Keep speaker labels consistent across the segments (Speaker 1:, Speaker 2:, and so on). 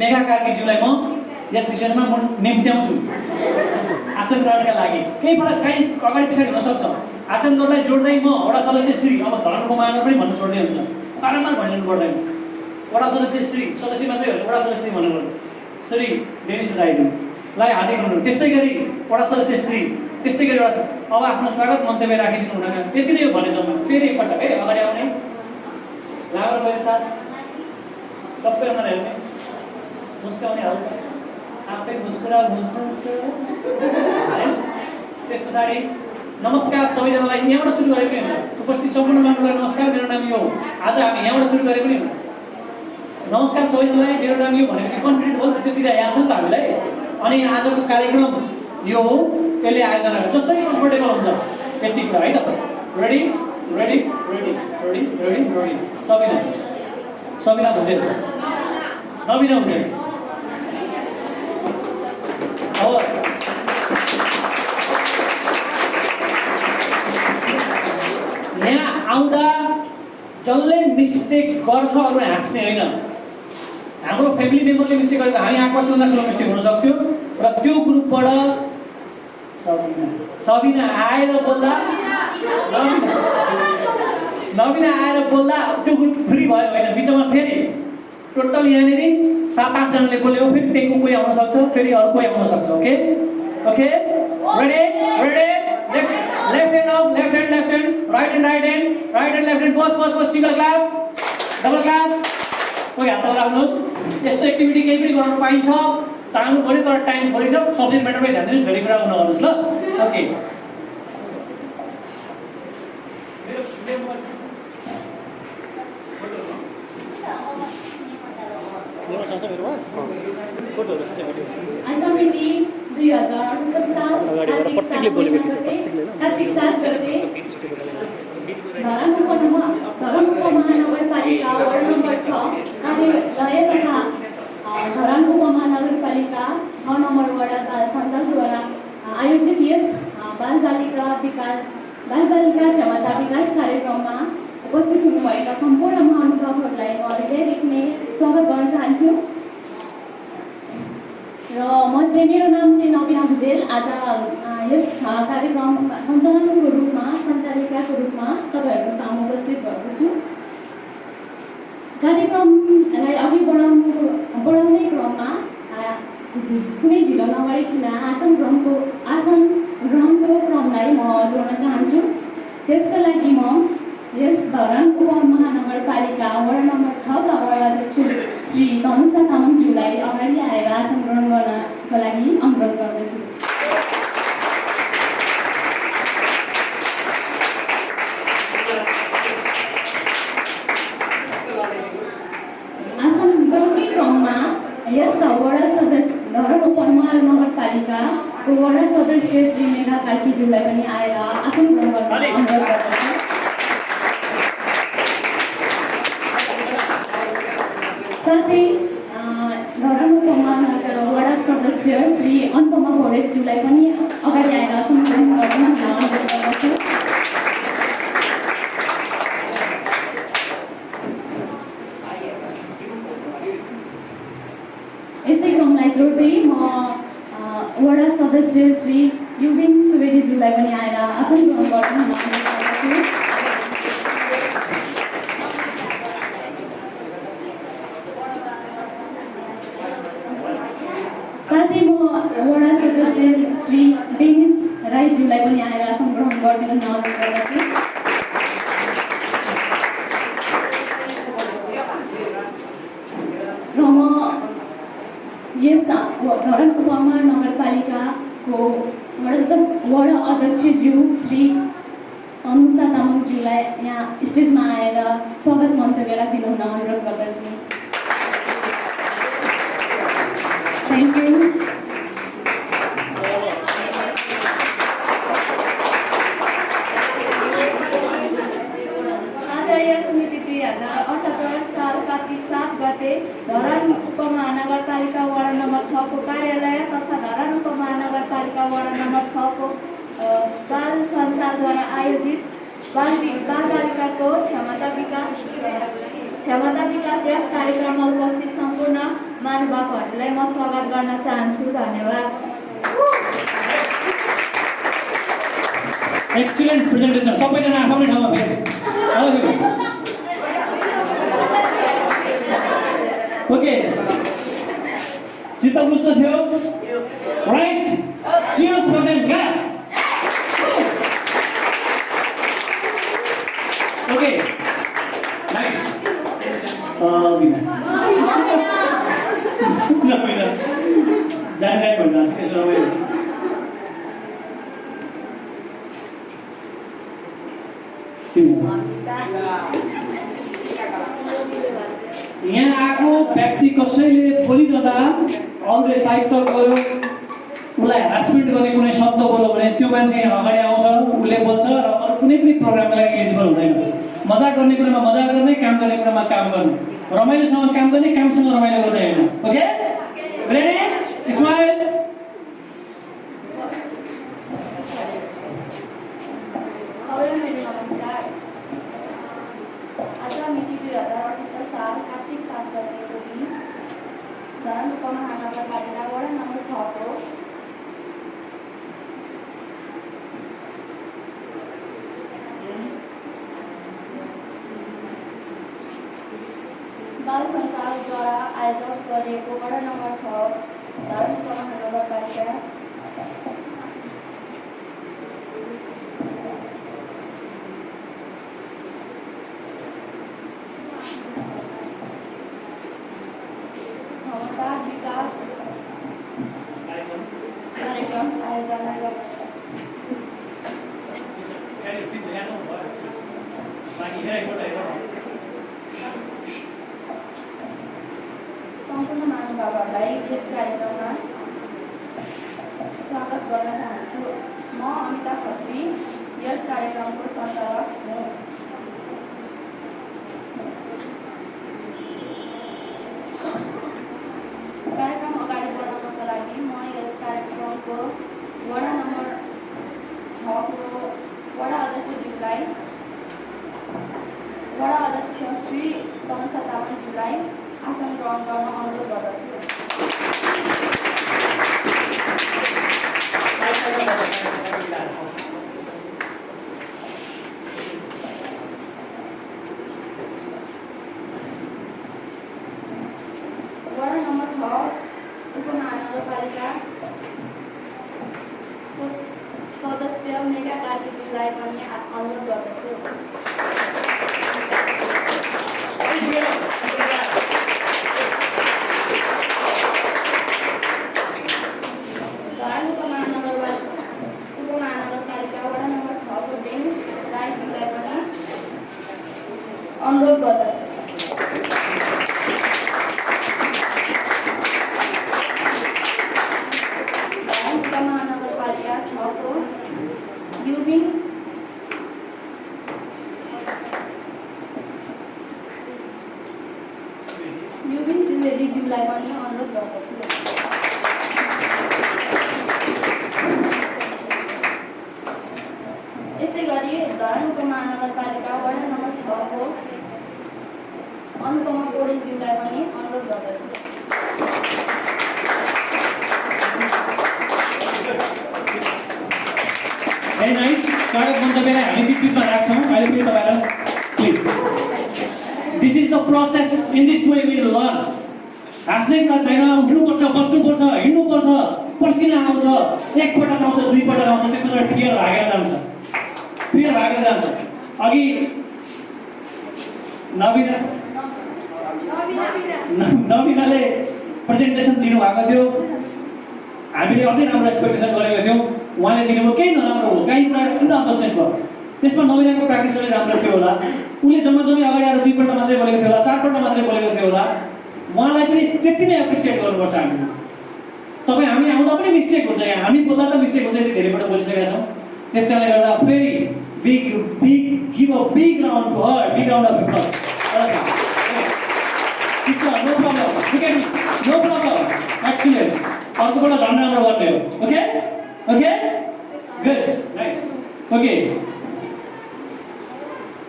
Speaker 1: मेघा कार्कीज्यूलाई म यस स्टेजमा म निम्त्याउँछु आसन ग्रहणका लागि। केही फरक कहीँ अगाडि पछाडि हुन सक्छ। आसन ग्रहणलाई जोड्दै म वडा सदस्य श्री अब धरानको महानगर पनि भन्न छोड्दै हुन्छ, बारम्बार भनिरहनु पर्दैन। वडा सदस्य श्री सदस्य मात्रै होइन, वडा सदस्य श्री भन्नु पर्छ। श्री डेनिस राईज्यूलाई हार्दिक अनुरोध। त्यस्तै गरी वडा सदस्य श्री, त्यस्तै गरी वडा अब आफ्नो स्वागत मन्तव्य राखिदिनु हुँदैन। यति नै हो भने जम्मा। फेरि एकपटक है अगाडि आउने लागेर गएर सास सबै अनुहार हेर्ने, मुस्काउने हाल्छ, आफै मुस्कुराउँछ है। त्यस पछाडि नमस्कार सबैजनालाई यहाँबाट सुरु गरे पनि हुन्छ। उपस्थित सम्पूर्ण मान्छेलाई नमस्कार, मेरो नाम यो हो। आज हामी यहाँबाट सुरु गरे पनि हुन्छ। नमस्कार सबैजनालाई, मेरो नाम यो भनेपछि कन्फिडेन्ट भयो नि त, त्यति त याद छ नि त हामीलाई। अनि आजको कार्यक्रम यो हो, यसले आयोजना जसै कम्फर्टेबल हुन्छ यति कुरा है त। Ready ready ready ready ready ready. Sabina Bhujel, Nabina Bhujel. अब यहाँ आउँदा जसले मिस्टेक गर्छ अरू हाँस्ने होइन। हाम्रो फ्यामिली मेम्बरले मिस्टेक गरेको हामी आँखा त्योभन्दा ठुलो मिस्टेक हुन सक्थ्यो र त्यो ग्रुपबाट सबिना आएर बोल्दा नबिना आएर बोल्दा त्यो ग्रुप फ्री भयो होइन। बिचमा फेरि टोटल यहाँनिर 7-8 जनाले बोल्यो, फेरि त्यहीँको कोही आउन सक्छ, फेरि अरू कोही आउन सक्छ। Okay okay ready ready. Left hand up, left hand right hand left hand both single clap double clap. कोही हात राख्नुहोस्। यस्तो एक्टिभिटी केही पनि गर्न पाइन्छ, चाहनु पऱ्यो तर टाइम थोरै छ। सब्जेक्ट म्याटरमै ध्यान दिनुहोस्, धेरै कुरा नगर्नुहोस् ल। ओके
Speaker 2: आज मिति 2007 कार्तिक 7 गते धरान उपमहानगरपालिका वार्ड नम्बर 6 कार्यालय तथा धरान उपमहानगरपालिका 6 नम्बर वडा बाल सञ्जालद्वारा आयोजित यस बालबालिका क्षमता विकास कार्यक्रममा उपस्थित हुनुभएका सम्पूर्ण महानुभावहरूलाई म हृदयदेखि स्वागत गर्न चाहन्छु। र मेरो नाम चाहिँ नबिना भुजेल। आज यस कार्यक्रम सञ्चालनको रूपमा, सञ्चालिकाको रूपमा तपाईँहरूको सामु उपस्थित भएको छु। कार्यक्रमलाई अघि बढाउने क्रममा कुनै ढिलो नगरिकन आसन ग्रहणको क्रमलाई म जोड्न चाहन्छु। त्यसका लागि म यस धरान उपमहानगरपालिका वार्ड नम्बर 6 का वार्ड अध्यक्ष श्री तनुषा तामाङज्यूलाई अगाडि आएर आसन ग्रहण गर्नको लागि अनुरोध गर्दछु। आसन ग्रहणकै क्रममा यस वडा सदस्य धरान उपमहानगरपालिकाको वडा सदस्य श्री मेघा कार्कीज्यूलाई पनि आएर आसन ग्रहण गर्न अनुरोध गर्दछु। साथै धरान उपमहानगर वडा सदस्य श्री अनुपमा भौडेज्यूलाई पनि अगाडि आएर आसन ग्रहण गर्न अनुरोध गर्दछु। यसै क्रमलाई जोड्दै म वडा सदस्य श्री युबिन सुवेदीज्यूलाई पनि आएर आसन ग्रहण गर्न अनुरोध गर्दछु। साथै म वडा सदस्य श्री डेनिस राईज्यूलाई पनि आएर आसन ग्रहण गरिदिन अनुरोध गर्दछु। र म यस धरान उपमहानगरपालिकाको वडा अध्यक्षज्यू श्री तनुषा तामाङज्यूलाई यहाँ स्टेजमा आएर स्वागत मन्तव्य राखिदिनु हुन अनुरोध गर्दछु। Thank you.
Speaker 3: आज यस मिति 2078 साल कार्तिक 7 गते धरान उपमहानगरपालिका वडा नम्बर 6 को कार्यालय तथा धरान उपमहानगरपालिका वडा नम्बर 6 को बाल सञ्जालद्वारा आयोजित बालबालिकाको क्षमता विकास यस कार्यक्रममा उपस्थित सम्पूर्ण महानुभावहरूलाई म स्वागत गर्न चाहन्छु। धन्यवाद।
Speaker 1: Excellent presentation. सबैजना आफ्नो ठाउँमा फेरि ओके, चित्त बुझ्नु थियो राइट? चियर्स फर देम क्या? Okay nice. नबिना जानकारी भन्नु छ त्यसो रमाइलो हुन्छ। यहाँ आएको व्यक्ति कसैले बोलिरहँदा अरूले साहित्य गर्यो, उसलाई ह्यारासमेन्ट गर्ने कुनै शब्द बोल्यो भने त्यो मान्छे यहाँ अगाडि आउँछ, उसले बोल्छ र अरू कुनै पनि प्रोग्रामको लागि एलिजिबल हुँदैन। मजाक गर्ने कुरामा मजाक गर्ने, काम गर्ने कुरामा काम गर्ने, रमाइलोसँग काम गर्ने, कामसँग रमाइलो गर्ने होइन। Okay ready? स्माइल।
Speaker 2: नमस्कार। आज मिति 2078 साल कार्तिक 7 गतेको दिन धरान महानगरपालिका वडा नम्बर 6 को बाल संचारद्वारा आयोजक गरिएको वडा नम्बर 6 धरान महानगरपालिका विकास कार्यक्रम आयोजना सम्पूर्ण महानुभावहरूलाई यस कार्यक्रममा स्वागत गर्न चाहन्छु। म अमिता खत्री यस कार्यक्रमको सञ्चालक हुँ। कार्यक्रम अगाडि बढाउनको लागि म यस कार्यक्रमको वडा नम्बर 6 को वडा अध्यक्षज्यूलाई, वडा अध्यक्ष श्री तमसा तामाङज्यूलाई आसन ग्रहण गर्न अनुरोध गर्दछु। वडा नम्बर 6 उपमहानगरपालिकाको सदस्य मेघा कार्कीज्यूलाई पनि अनुरोध गर्दछु। धरान उपमहानगरपालिका वडा नम्बर 6 को डेनिस राईज्यूलाई पनि अनुरोध गर्दछु। महानगरपालिका 6 को युबिन सिंहेदीज्यूलाई पनि अनुरोध गर्दछु। यसै गरी धरान उपमहानगरपालिका वडा नम्बर 6 को अनुपमा पौडेलज्यूलाई पनि अनुरोध गर्दछु।
Speaker 1: Very nice. स्वागत मन्तव्यलाई हामी बिचमा राख्छौँ। अहिले पनि तपाईँलाई please, this is the process, in this way we learn. हाँस्ने कुरा छैन, उठ्नुपर्छ, बस्नुपर्छ, हिँड्नुपर्छ, पसिना आउँछ, एकपटक आउँछ, दुईपटक आउँछ, त्यसमा फियर भागेर जान्छ, फियर भागेर जान्छ। अघि नवीनाले प्रेजेन्टेसन दिनुभएको थियो, हामीले अझै राम्रो एक्सपेक्टेसन गरेको थियौँ। उहाँले दिनुभयो केही नराम्रो हो, काहीँ कुरा किन अबस्नेस भयो, त्यसमा नवीनाको प्र्याक्टिस अलि राम्रो थियो होला। उसले जम्मा अगाडि आएर 2 पल्ट मात्रै बोलेको थियो होला, 4 पल्ट मात्रै बोलेको थियो होला। उहाँलाई पनि त्यति नै एप्रिसिएट गर्नुपर्छ हामीले। तपाईँ हामी आउँदा पनि मिस्टेक हुन्छ, यहाँ हामी बोल्दा त मिस्टेक हुन्छ, यति धेरैपल्ट बोलिसकेका छौँ। त्यस कारणले गर्दा फेरि big give a big round to her, big round of applause. No problem, no problem, excellent. अर्कोपल्ट झन् राम्रो गर्ने हो। Okay okay good nice. Okay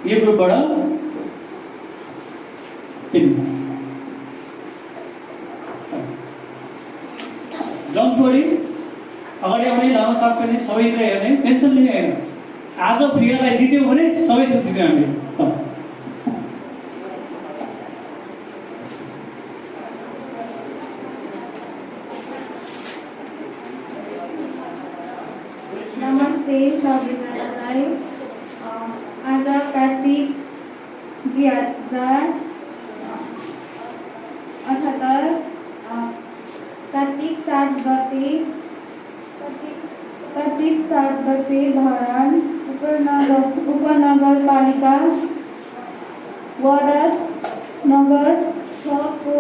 Speaker 1: यो ग्रुपबाट 3 डोन्ट वरी, अगाडि आउने लामो सास फेर्ने सबैतिर हेर्ने, टेन्सन लिने होइन। आज प्रियालाई जित्यो भने सबैतिर जित्यो हामीले।
Speaker 3: नमस्ते सबैजनालाई। आज कार्तिक 2078 कार्तिक 7 गते धरान उपनगरपालिका वडा नगर 6 को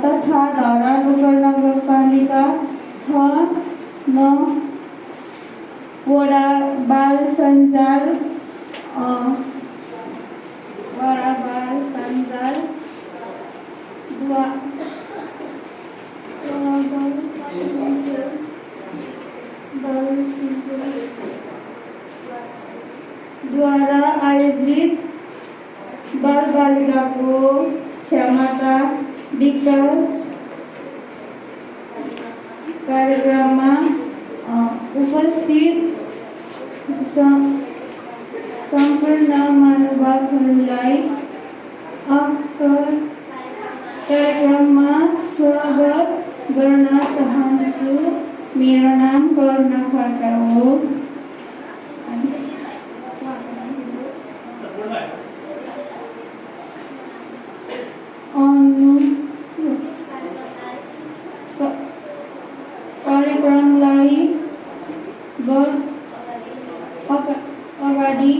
Speaker 3: तथा धरान उपनगरपालिका 6 वडा बाल सञ्जाल द्वारा आयोजित बाल बालिकाको क्षमता विकास कार्यक्रममा उपस्थित सम्पूर्ण महानुभावहरूलाई कार्यक्रममा स्वागत गर्न चाहन्छु। मेरो नाम करुणा खड्का हो। कार्यक्रमलाई अगाडि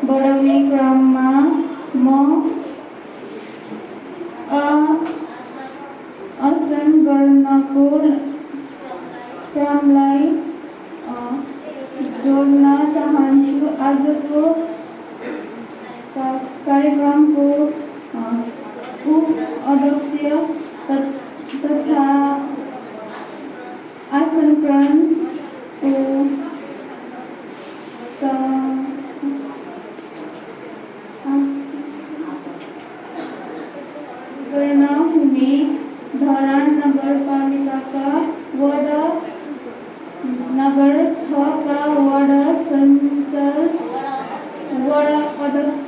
Speaker 3: बढाउने क्रममा म आसन गर्नको क्रमलाई जोड्न चाहन्छु। आजको कार्यक्रमको उप-अध्यक्ष तथा आसन ग्रहणको गर्न हुने धरान नगरपालिकाका वडा नगर 6 का वडा सञ्चालक वडा अध्यक्ष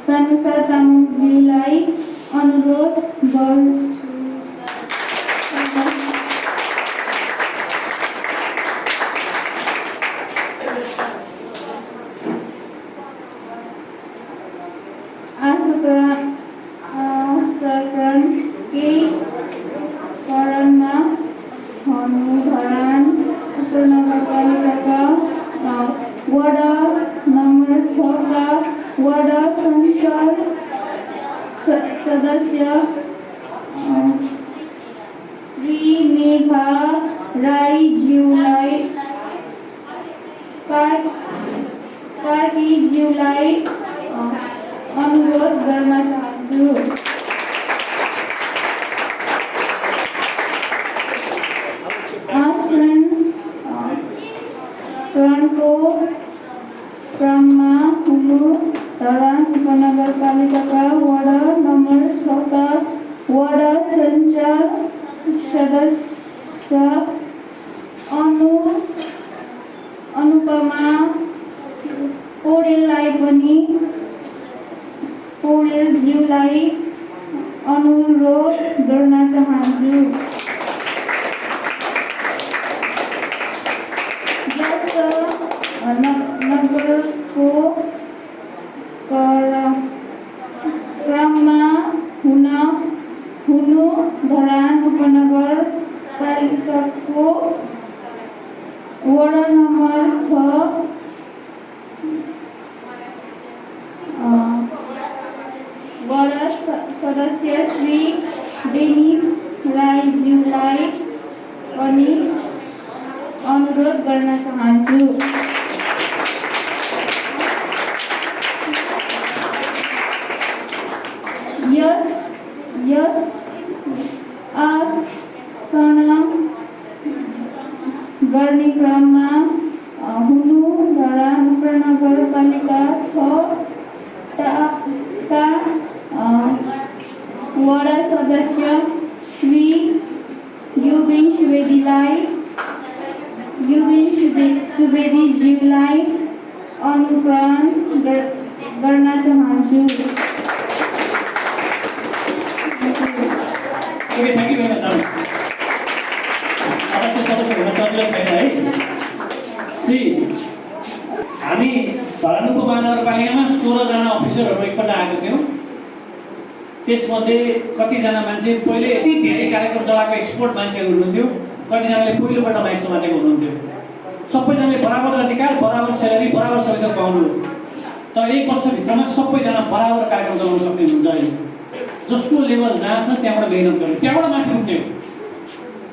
Speaker 3: तनुसा तामाङज्यूलाई अनुरोध गर्छु। आसकरण केही चरणमा धरान उपनगरपालिकाका वडा नम्बर 6 का वडा सञ्चालक सदस्य श्री मेघा राईज्यूलाई कार्कीज्यूलाई अनुरोध गर्न चाहन्छु। आसन ग्रहणको क्रममा हुनु धरान उपनगरपालिकाका वडा नम्बर 6 का वडा सञ्चालक सदस्य अनुपमा पौडेलज्यूलाई अनुरोध गर्न चाहन्छु। नगरको क्रममा हुनु धरान उपनगरपालिकाको वडा नम्बर 6 वडा सदस्य श्री डेनिस राईज्यू अनुकरण गर्न चाहन्छु।
Speaker 1: Okay, thank you very much. अवश्य सदस्य हुन सजिलो छैन है। सी हामी धरान उपमहानगरपालिकामा 16 जना अफिसरहरू एकपल्ट आएको थियौँ। त्यसमध्ये कतिजना मान्छे पहिले यति धेरै कार्यक्रम चलाएको एक्सपोर्ट मान्छेहरू हुनुहुन्थ्यो, कतिजनाले पहिलोपल्ट माइक समातेको हुनुहुन्थ्यो। सबैजनाले बराबर अधिकार, बराबर स्यालेरी, बराबर सबै थोक पाउनु। तर 1 वर्षभित्रमा सबैजना बराबर कार्यक्रम चलाउन सक्ने हुनुहुन्छ। अहिले जसको लेभल जहाँ छ त्यहाँबाट मेहनत गर्ने, त्यहाँबाट माथि उठ्ने हो,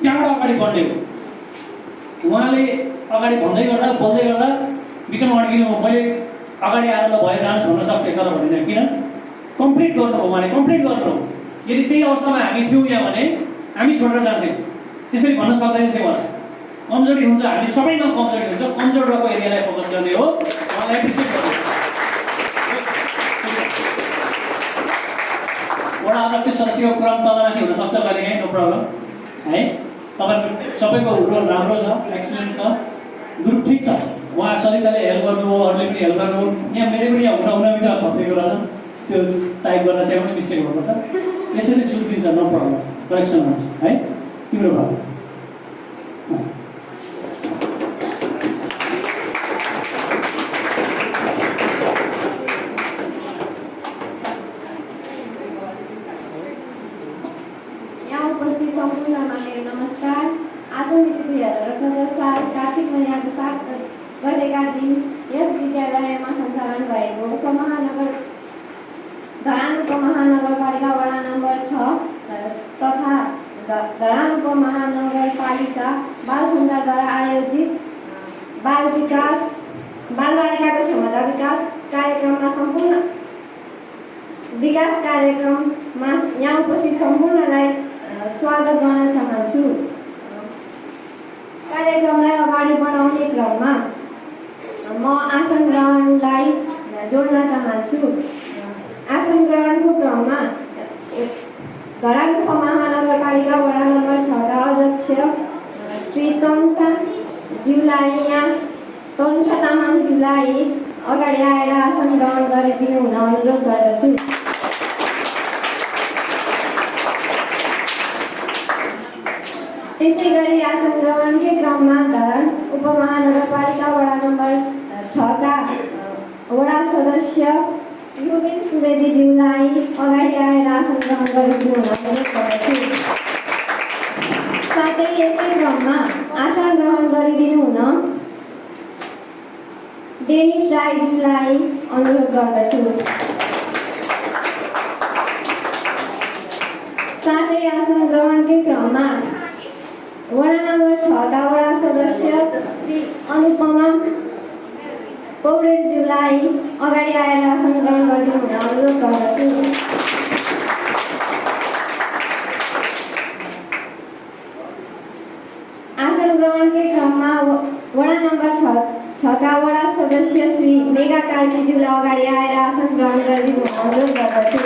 Speaker 1: त्यहाँबाट अगाडि बढ्ने हो। उहाँले अगाडि भन्दै गर्दा बोल्दै गर्दा बिचमा अड्किनु, मैले अगाडि आएर ल भयो जान्छ भन्न सक्थेँ, तर भनेन। किन? कम्प्लिट गर्नु हो, उहाँले कम्प्लिट गर्नु हो। यदि त्यही अवस्थामा हामी थियौँ यहाँ भने हामी छोडेर जान्थ्यौँ। त्यसरी भन्न सक्दैन थियो उहाँ। कमजोरी हुन्छ, हामी सबैमा कमजोरी हुन्छ। कमजोर रहेको एरियालाई फोकस गर्ने हो, उहाँलाई एप्रिसिएट गर्नु। वडा अध्यक्ष सदस्यको क्रम तलमाथि हुनसक्छ कहिलेकाहीँ, नो प्रब्लम है। तपाईँको सबैको रोल राम्रो छ, एक्सिलेन्ट छ, ग्रुप ठिक छ। उहाँ सदस्यले हेल्प गर्नु हो, अरूले पनि हेल्प गर्नु हो। यहाँ मेरो पनि यहाँ हुन बिच थपिएको रहेछ, त्यो टाइप गर्न त्यहाँ पनि मिस्टेक हुनुपर्छ। यसरी सुट दिन्छ, नो प्रब्लम, करेक्सन हुन्छ है। तिम्रो भाव
Speaker 3: नमस्कार। आज मिति 2018 साल कार्तिक महिनाको 7 गतेका दिन यस विद्यालयमा सञ्चालन भएको धरान उपमहानगरपालिका वडा नम्बर 6 तथा धरान उपमहानगरपालिका बाल सञ्जालद्वारा आयोजित बाल बालिकाको क्षमता विकास कार्यक्रममा सम्पूर्ण विकास कार्यक्रममा यहाँ उपस्थित सम्पूर्णलाई स्वागत गर्न चाहन्छु। कार्यक्रमलाई अगाडि बढाउने क्रममा म आसन ग्रहणलाई जोड्न चाहन्छु। आसन ग्रहणको क्रममा धरान उपमहानगरपालिका वडा नम्बर 6 का अध्यक्ष श्री तनुषा तामाङज्यूलाई अगाडि आएर आसन ग्रहण गरिदिनु हुन अनुरोध गर्दछु। त्यसै गरी आसन ग्रहणकै क्रममा धरान उपमहानगरपालिका वडा नम्बर 6 का वडा सदस्य युबिन सुवेदीज्यूलाई अगाडि आएर आसन ग्रहण गरिदिनु हुन अनुरोध गर्दछु। साथै यसै क्रममा आसन ग्रहण गरिदिनु हुन डेनिस राईज्यूलाई अनुरोध गर्दछु। साथै आसन ग्रहणकै क्रममा वडा नम्बर 6 का वडा सदस्य श्री अनुपमा पौडेलज्यूलाई अगाडि आएर आसन ग्रहण गरिदिनु हुन अनुरोध गर्दछु। आसन ग्रहणकै क्रममा वडा नम्बर 6 का वडा सदस्य श्री मेगा कार्कीज्यूलाई अगाडि आएर आसन ग्रहण गरिदिनु हुन अनुरोध गर्दछु।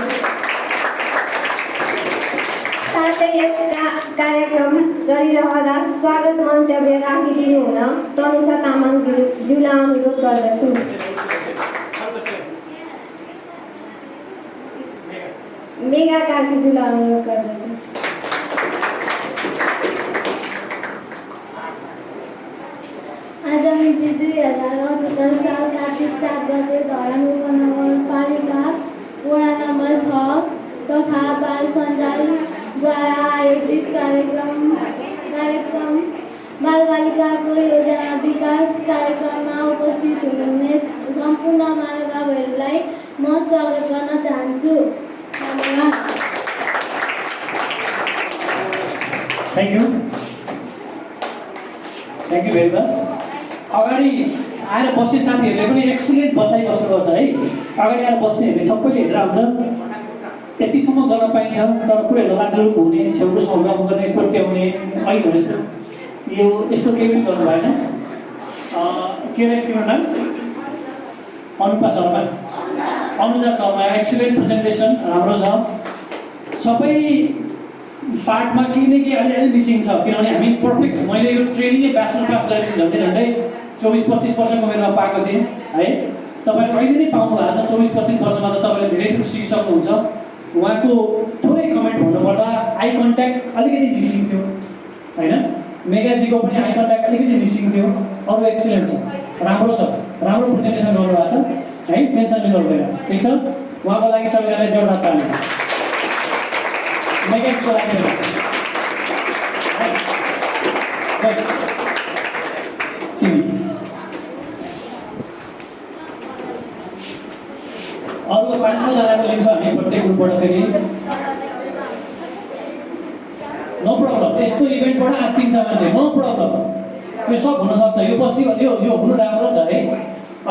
Speaker 3: साथै यस कार्यक्रम चलिरहँदा स्वागत मन्तव्य राखिदिनु हुन तनुषा तामाङज्यूलाई अनुरोध गर्दछु। मेगा कार्कीज्यूलाई अनुरोध गर्दछु।
Speaker 2: आज मिति 2018 साल कार्तिक 7 गते धरान उपमहानगरपालिका वडा नम्बर 6 तथा बाल सञ्जालद्वारा आयोजित कार्यक्रम बालबालिकाको योजना विकास कार्यक्रममा उपस्थित हुनुहुने सम्पूर्ण महानुभावहरूलाई म स्वागत गर्न चाहन्छु। धन्यवाद।
Speaker 1: Thank you very much. अगाडि आएर बस्ने साथीहरूले पनि एक्सिलेन्ट बसाइ बस्नुपर्छ है। अगाडि आएर बस्नेहरूले सबैले हेरेर आउँछ, यतिसम्म गर्न पाइन्छ। तर पुरै लाग्दुलुक हुने, छेउछाउमा गफ गर्ने, कोट्याउने, अहिले भनेको यो यस्तो केही पनि गर्नु भएन। के अरे तिम्रो नाम? अनुपा शर्मा, अनुजा शर्मा। एक्सिलेन्ट प्रेजेन्टेसन, राम्रो छ। सबै पार्टमा केही न केही अलिअलि मिसिङ छ, किनभने हामी पर्फेक्ट, मैले यो ट्रेनिङ नै ब्याचलर पास गरेपछि झन्डै 24-25 वर्षको उमेरमा पाएको थिएँ है। तपाईँले अहिले नै पाउनु भएको छ 24-25 वर्षमा त तपाईँले धेरै थोक सिकिसक्नुहुन्छ। उहाँको थोरै कमेन्ट भन्नुपर्दा आई कन्ट्याक्ट अलिकति मिसिङ थियो होइन, मेगाजीको पनि आई कन्ट्याक्ट अलिकति मिसिङ थियो। अरू एक्सिलेन्ट छ, राम्रो छ, राम्रो प्रेजेन्टेसन गर्नुभएको छ है, टेन्सन लिनु हुँदैन। ठिक छ, उहाँको लागि सबैजनाले जोरदार ताली। मेगाजीको लागि अरू 500 जनाको लिन्छ भने प्रत्येक ग्रुपबाट फेरि नो प्रब्लम। यस्तो इभेन्टबाट आत्तिन्छ मान्छे, नो प्रब्लम, यो सब हुनसक्छ। यो पछि यो हुनु राम्रो छ है।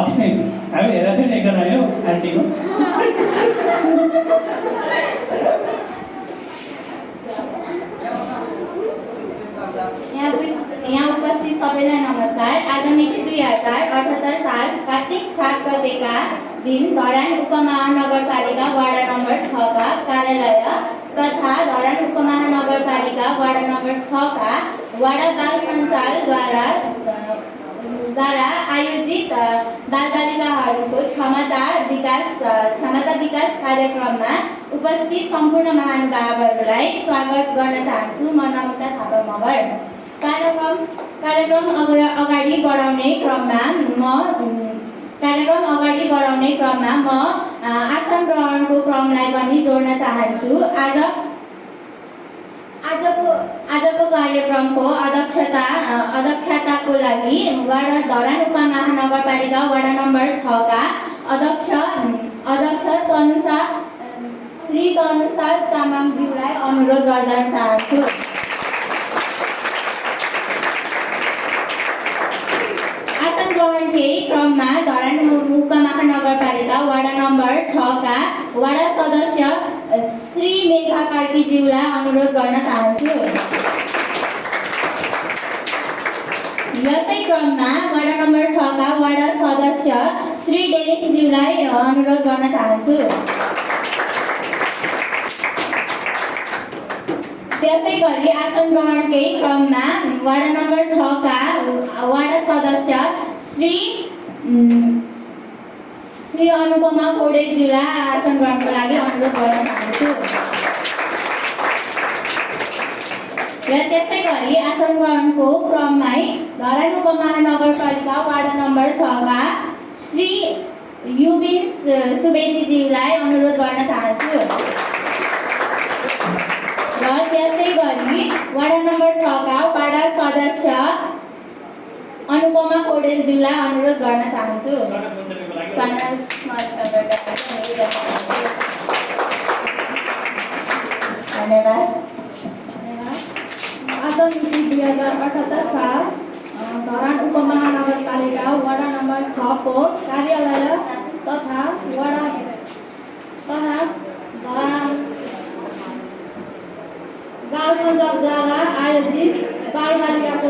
Speaker 1: अस्ति हामीले हेरेको थियौँ नि एकजना यो आन्टीको
Speaker 3: यहाँ उपस्थित सबैलाई नमस्कार। आज मिति 2078 साल कार्तिक 7 गतेका दिन धरान उपमहानगरपालिका वार्ड नम्बर 6 का कार्यालय तथा धरान उपमहानगरपालिका वार्ड नम्बर 6 का वाडा बाल सञ्जालद्वारा आयोजित बालबालिकाहरूको क्षमता विकास कार्यक्रममा उपस्थित सम्पूर्ण महानुभावहरूलाई स्वागत गर्न चाहन्छु। म नमिता थापा मगर। कार्यक्रम अगाडि बढाउने क्रममा म आसन ग्रहणको क्रमलाई पनि जोड्न चाहन्छु। आजको कार्यक्रमको अध्यक्षताको लागि धरान उपमहानगरपालिका वार्ड नम्बर 6 का अध्यक्ष श्री तनुषा तामाङज्यूलाई अनुरोध गर्न चाहन्छु। आसन ग्रहण केही क्रममा धरान उपमहानगरपालिका वार्ड नम्बर 6 का वार्ड सदस्य श्री मेघा कार्कीज्यूलाई अनुरोध गर्न चाहन्छु। यसै क्रममा वार्ड नम्बर 6 का वार्ड सदस्य श्री डेनिसज्यूलाई अनुरोध गर्न चाहन्छु। त्यसै गरी आसन ग्रहण केही क्रममा वार्ड नम्बर 6 का वार्ड सदस्य श्री अनुपमा पौडेलज्यूलाई आसन ग्रहणको लागि अनुरोध गर्न चाहन्छु। र त्यसै गरी आसन ग्रहणको क्रममै धरान उपमहानगरपालिका वार्ड नम्बर 6 का श्री युबिन सुवेदीज्यूलाई अनुरोध गर्न चाहन्छु। र त्यसै गरी वार्ड नम्बर 6 का वार्ड सदस्य अनुपमा पौडेलज्यूलाई अनुरोध गर्न चाहन्छु। धन्यवाद।
Speaker 4: आज मिति 2078 साल धरान उपमहानगरपालिका वार्ड नम्बर 6 को कार्यालय तथा बाल सञ्जालद्वारा आयोजित बालबालिकाको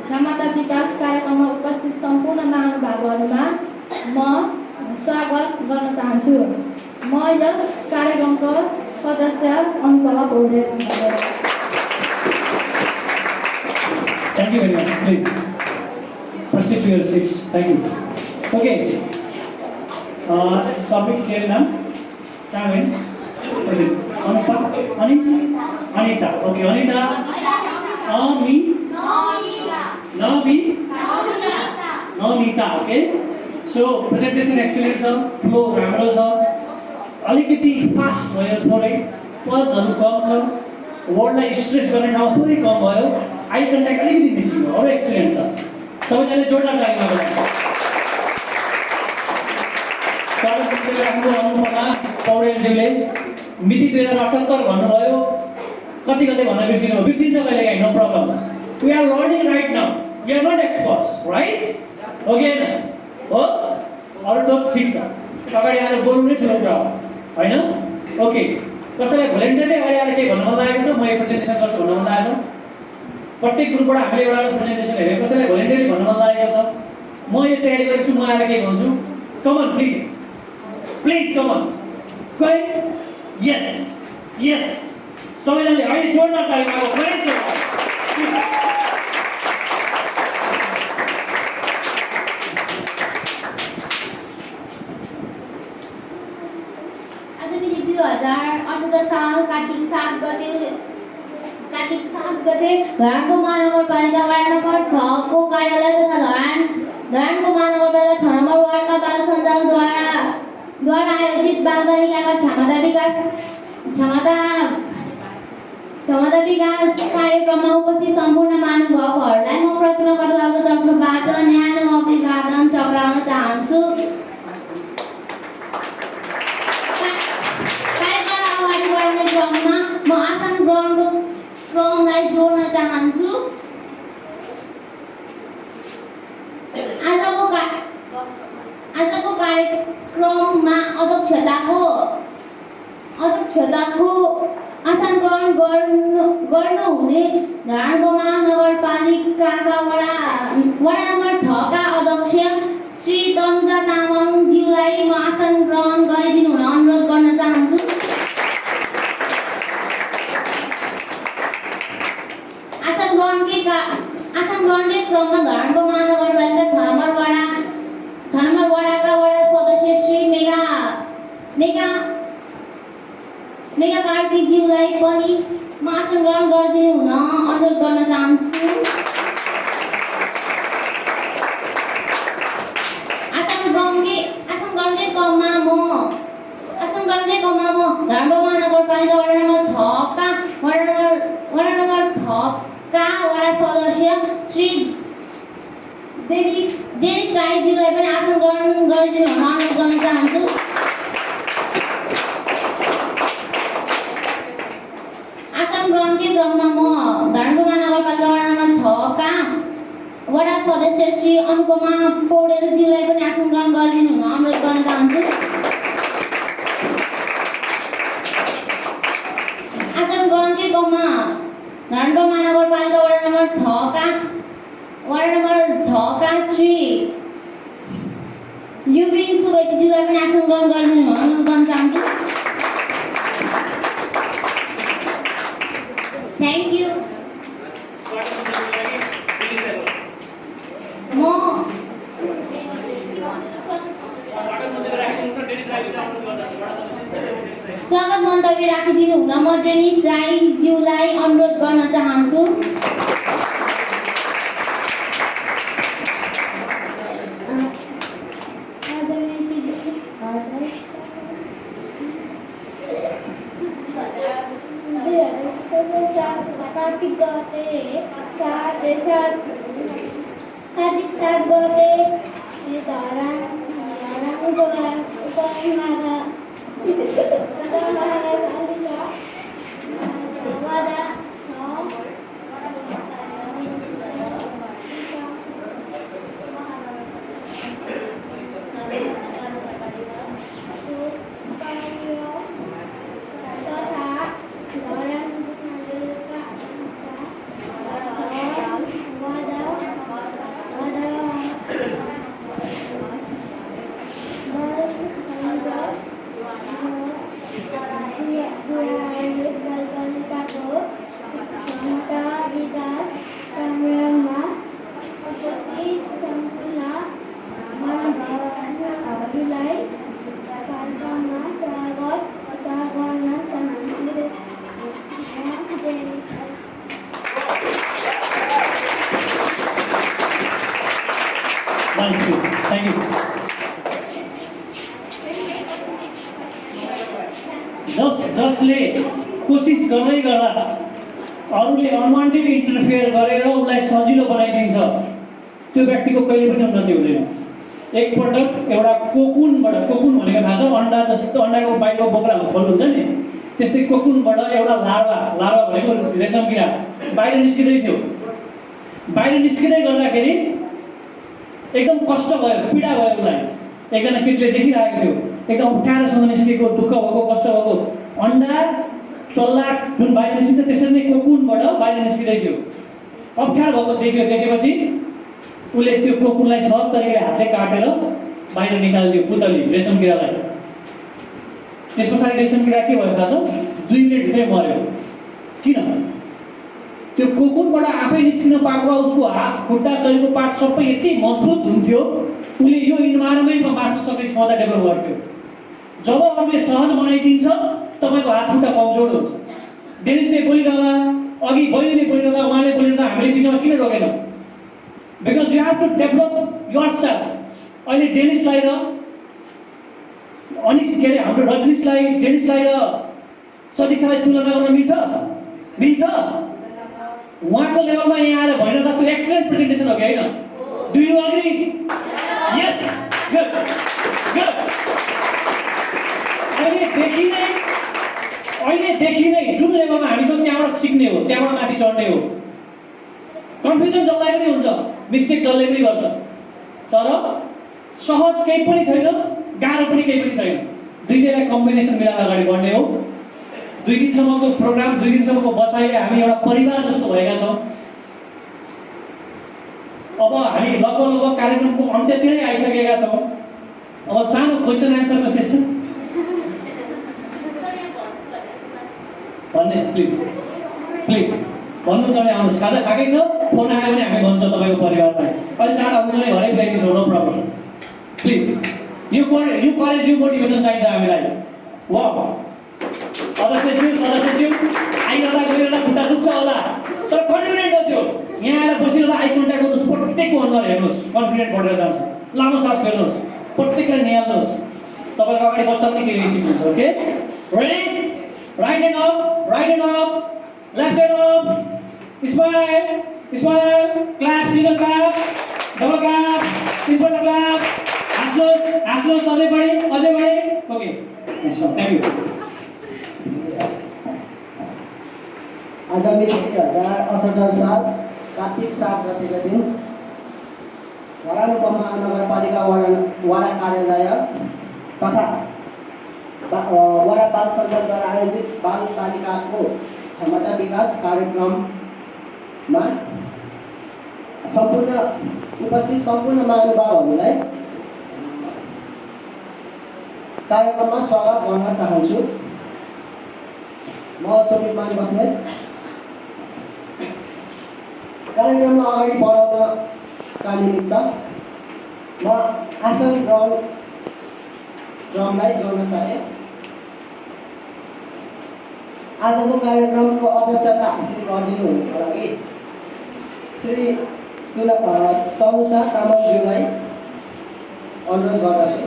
Speaker 4: क्षमता विकास कार्यक्रममा उपस्थित सम्पूर्ण महानुभावहरूमा म स्वागत गर्न चाहन्छु। म यस कार्यक्रमको सदस्य Anupama Paudel.
Speaker 1: Thank you very much. Please proceed to your seats. Thank you. Okay. Submit here now. Come in. Anita. Okay, Anita. Namita. Okay. So presentation excellent sir. Flow राम्रो छ. अलिकति फास्ट भयो, थोरै पजहरु कम छ, वर्डलाई स्ट्रेस गर्ने ठाउँ थोरै कम भयो, आई कन्ट्याक्ट अलिकति मिसिङ भयो। अरू एक्सिलेन्ट छ। सबैजनाले जोडदार ताली बजाउनु। सर्वप्रथम राम्रो अनुपमा पौडेलज्यूले मिति 2078 भन्नुभयो, कति भन्न बिर्सिन्छ कहिलेकाहीँ, no problem. We are learning right now, we are not experts, right? Okay न हो, अरू त ठिक छ, अगाडि आएर बोल्नु नै ठुलो कुरा हो होइन? ओके, कसैलाई भोलिन्टियरले अगाडि आएर केही भन्नु मन लागेको छ, म यो प्रेजेन्टेसन गर्छु भन्नु मन लागेको छ? प्रत्येक ग्रुपबाट हामीले एउटा प्रेजेन्टेसन हेरेको, कसैलाई भोलिन्टियरली भन्नु मन लागेको छ? म यो तयारी गरेछु, म आएर केही भन्छु। Come on please, please come on. कोही? यस यस, सबैजनाले अहिले जोडदार ताली बजाउनु।
Speaker 5: गते धरानको महानगरपालिका वडा नम्बर 6 को कार्यालय तथा धरानको महानगरपालिका 6 नम्बर वार्डका बाल सञ्चालकद्वारा आयोजित बालबालिकाका क्षमता विकास कार्यक्रममा उपस्थित सम्पूर्ण महानुभावहरूलाई म प्रतिमा कटुवालको तर्फबाट न्यानो अभिवादन चक्राउन चाहन्छु। कार्यक्रमलाई अगाडि बढाउने क्रममा म आसन ग्रहणको क्रमलाई जोड्न चाहन्छु। आजको कार्यक्रममा अध्यक्षताको आसन ग्रहण गर्नुहुने धरानको महानगरपालिकाका वडा नम्बर 6 का अध्यक्ष श्री तनुजा तामाङज्यूलाई म आसन ग्रहण गरिदिनु हुन अनुरोध गर्न चाहन्छु। आसन ग्रहणकै क्रममा धरानको महानगरपालिका 6 नम्बर वडाका वडा सदस्य श्री मेगा कार्कीज्यूलाई पनि म आसन ग्रहण गरिदिनु हुन अनुरोध गर्न चाहन्छु। आसन ग्रहणकै क्रममा म धरानको महानगरपालिका वडा नम्बर 6 का वडा सदस्य श्री डेनिस राईज्यूलाई पनि आसन ग्रहण गरिदिनु हुन अनुरोध गर्न चाहन्छु। आसन ग्रहणकै क्रममा म धरानको महानगरपालिका वडा नम्बर 6 का वडा सदस्य श्री अनुपमा पौडेलज्यूलाई पनि आसन ग्रहण गरिदिनु हुन अनुरोध गर्न चाहन्छु। आसन ग्रहणकै क्रममा धरानको महानगरपालिका वडा नम्बर 6 का श्री युबिन सुवेदीज्यूलाई पनि आसन ग्रहण गरिदिनु हुन अनुरोध गर्न चाहन्छु। Thank you. स्वागत मन्तव्य राखिदिनु हुन म डेनिस राईज्यूलाई अनुरोध गर्न चाहन्छु।
Speaker 6: कार्तिक 7 गते
Speaker 1: Thank you. जसले कोसिस गर्दै गर्दा अरूले अनवान्टेड इन्टरफेयर गरेर उसलाई सजिलो बनाइदिन्छ त्यो व्यक्तिको कहिले पनि उन्नति हुँदैन। एकपटक एउटा कोकुन भनेको थाहा छ, अन्डा जस्तो अन्डाको बाहिरको बोक्राहरू खोल्नु हुन्छ नि, त्यस्तै कोकुनबाट एउटा लार्वा भनेको रेशम किरा बाहिर निस्किँदै थियो। बाहिर निस्किँदै गर्दाखेरि एकदम कष्ट भयो, पीडा भयो उसलाई। एकजना केटीले देखिरहेको थियो, एकदम अप्ठ्यारोसँग निस्केको, दुःख भएको, कष्ट भएको अन्डा चल्ला जुन बाहिर निस्किन्छ त्यसरी नै कोकुनबाट बाहिर निस्किँदै थियो। अप्ठ्यारो भएको देखेपछि उसले त्यो कोकुनलाई सहज तरिकाले हातले काटेर बाहिर निकालिदियो पुतली रेशम किरालाई। त्यस पछाडि रेशम किरा के भयो थाहा छ? 2 मिनेटभित्रै मर्यो। किन? त्यो कोकुनबाट आफै निस्किन पाएको उसको हात खुट्टा शरीरको पार्ट सबै यति मजबुत हुन्थ्यो, उसले यो इन्भाइरोमेन्टमा बाँच्न सक्ने क्षमता डेभलप गर्थ्यो। जब अरूले सहज बनाइदिन्छ तपाईँको हात खुट्टा कमजोर हुन्छ। डेनिसले बोलिरहँदा अघि बहिनीले बोलिरहँदा उहाँले बोलिरहँदा हामीले बिचमा किन रोकेनौँ? Because you have to develop yourself. अहिले डेनिसलाई र अनिस के अरे हाम्रो रजनीशलाई, डेनिसलाई र सतीक्षालाई तुलना गर्न मिल्छ? मिल्छ? उहाँको लेभलमा यहाँ आएर भनिरहँदा त्यो एक्सिलेन्ट प्रेजेन्टेसन हो कि होइन? Do you agree? Yes, good good. अहिलेदेखि नै जुन लेभलमा हामी छौँ त्यहाँबाट सिक्ने हो, त्यहाँबाट माथि चढ्ने हो। कन्फ्युजन जसलाई पनि हुन्छ, मिस्टेक जसले पनि गर्छ, तर सहज केही पनि छैन, गाह्रो पनि केही पनि छैन। दुईजनालाई कम्बिनेसन मिलाएर अगाडि बढ्ने हो। 2 दिनसम्मको प्रोग्राम, 2 दिनसम्मको बसाइले हामी एउटा परिवार जस्तो भएका छौँ। अब हामी लगभग कार्यक्रमको अन्त्यतिरै आइसकेका छौँ। अब सानो क्वेसन एन्सरको सेसन भन्ने प्लिज प्लिज भन्नु चाहिँ आउनुहोस्। खाजा खाएकै छ, फोन आयो भने हामी भन्छौँ तपाईँको परिवारलाई। अहिले टाढा हुन्छ भने घरै पुऱ्याइदिन्छौँ, नो प्रब्लम। प्लिज यो करेज, यो मोटिभेसन चाहिन्छ हामीलाई। वाह, सदस्यज्यू आइरहँदा गइरहँदा खुट्टा दुख्छ होला, तर कन्फिडेन्ट हो त्यो। यहाँ आएर बसिरहँदा आई कन्ट्याक्ट गर्नुहोस्, प्रत्येकको अनुहार हेर्नुहोस्, कन्फिडेन्ट बढेर जान्छ। लामो सास फेर्नुहोस्, प्रत्येकलाई निहाल्नुहोस्। तपाईँको अगाडि बस्दा पनि केही सिक्नुहुन्छ। Okay, ready? Right hand up, right hand up, left hand up, smile smile, clap, single clap, double clap, triple clap, हाँस्नुहोस्, अझै बढी, अझै बढी। Okay, thank you.
Speaker 7: आगामी 2078 साल कार्तिक 7 गतेका दिन धरान उपमहानगरपालिका वडा कार्यालय तथा वडा बाल सङ्घद्वारा आयोजित बाल बालिकाको क्षमता विकास कार्यक्रममा उपस्थित सम्पूर्ण महानुभावहरूलाई कार्यक्रममा स्वागत गर्न चाहन्छु। म सुमितमान बस्नेत। कार्यक्रममा अगाडि बढाउनका निमित्त म आसन क्रमलाई जोड्न चाहे। आजको कार्यक्रमको अध्यक्षता हासिल गरिदिनु हुनुको लागि श्री तनुषा तामाङज्यूलाई अनुरोध गर्दछु।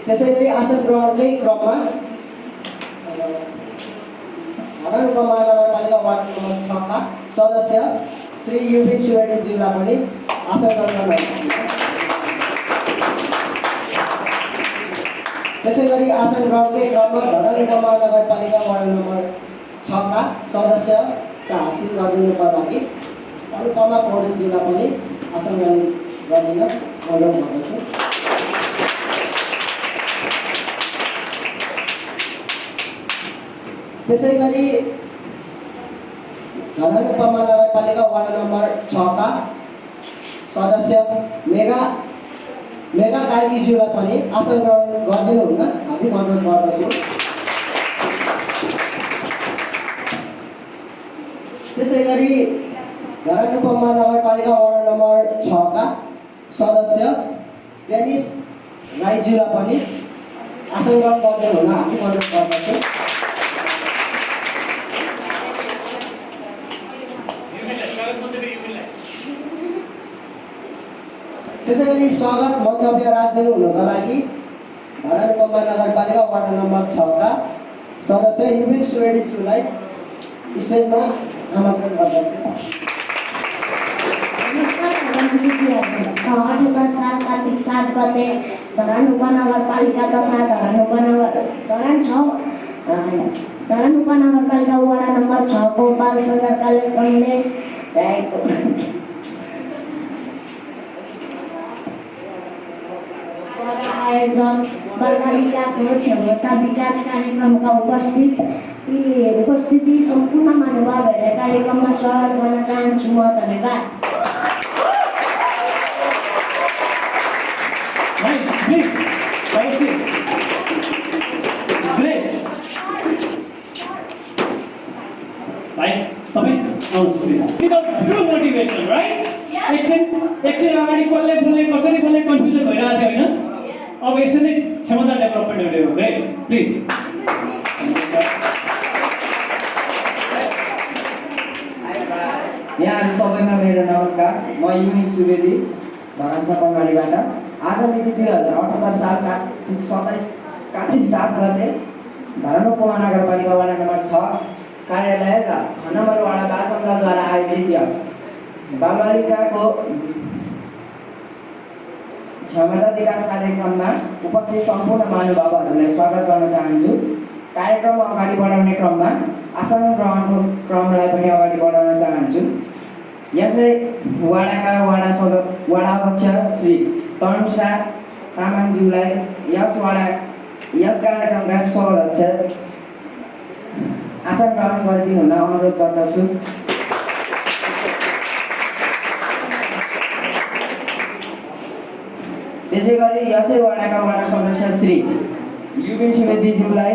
Speaker 7: त्यसैगरी आसन ग्रहणकै क्रममा धरान उपमहानगरपालिका वार्ड नम्बर 6 का सदस्य श्री युपिन सुवेदीज्यूलाई पनि आसन ग्रहण गर्नुहुन्छ। त्यसैगरी आसन ग्रहणकै क्रममा धरान उपमहानगरपालिका वार्ड नम्बर 6 का सदस्यता हासिल गरिदिनुको लागि अनुपमा पौडेलज्यूलाई पनि आसन ग्रहण गरिदिन अनुरोध गर्दछु। त्यसैगरी धरान उपमहानगरपालिका वार्ड नम्बर 6 का सदस्य मेगा कार्कीज्यूलाई पनि आसन ग्रहण गरिदिनु हुन हार्दिक अनुरोध गर्दछु। त्यसैगरी धरान उपमहानगरपालिका वार्ड नम्बर 6 का सदस्य डेनिस राईज्यूलाई पनि आसन ग्रहण गरिदिनु हुन हार्दिक अनुरोध गर्दछु। त्यसैगरी स्वागत मन्तव्य राखिदिनु हुनुका लागि धरान उपमहानगरपालिका वार्ड नम्बर 6 का सदस्य युपिन सुवेदीज्यूलाई स्टेजमा आमन्त्रण गर्दछु।
Speaker 5: नमस्कार साल कार्तिक 7 गते धरान उपनगरपालिका तथा धरान उपनगरपालिका वडा नम्बर 6 को बाल सङ्घ कार्यक्रमले रहेको आयोजक बालबालिकाको क्षमता विकास कार्यक्रमका उपस्थिति सम्पूर्ण महानुभावहरूलाई कार्यक्रममा स्वागत गर्न चाहन्छु म। धन्यवाद।
Speaker 1: एकछिन अगाडि कसले बोल्ने कसरी बोल्ने कन्फ्युजन भइरहेको थियो होइन? अब यसरी क्षमता डेभलपमेन्ट हुने हो। Great, please.
Speaker 8: यहाँहरू सबैमा मेरो नमस्कार। म युनिक सुवेदी धरान चपनबारीबाट। आज मिति 2078 साल कार्तिक 7 गते धरान उपमहानगरपालिका वडा नम्बर 6 कार्यालय र 6 नम्बर वडा बाल सङ्घद्वारा आयोजित यस बालबालिकाको क्षमता विकास कार्यक्रममा उपस्थित सम्पूर्ण महानुभावहरूलाई स्वागत गर्न चाहन्छु। कार्यक्रम अगाडि बढाउने क्रममा आसन ग्रहणको क्रमलाई पनि अगाडि बढाउन चाहन्छु। यसै वडाका वडा अध्यक्ष श्री तरुणसा तामाङज्यूलाई यस कार्यक्रमका स्वागत आसन ग्रहण गरिदिनु हुन अनुरोध गर्दछु। त्यसै गरी यसै वडाका वडा सदस्य श्री युबिन सुवेदीज्यूलाई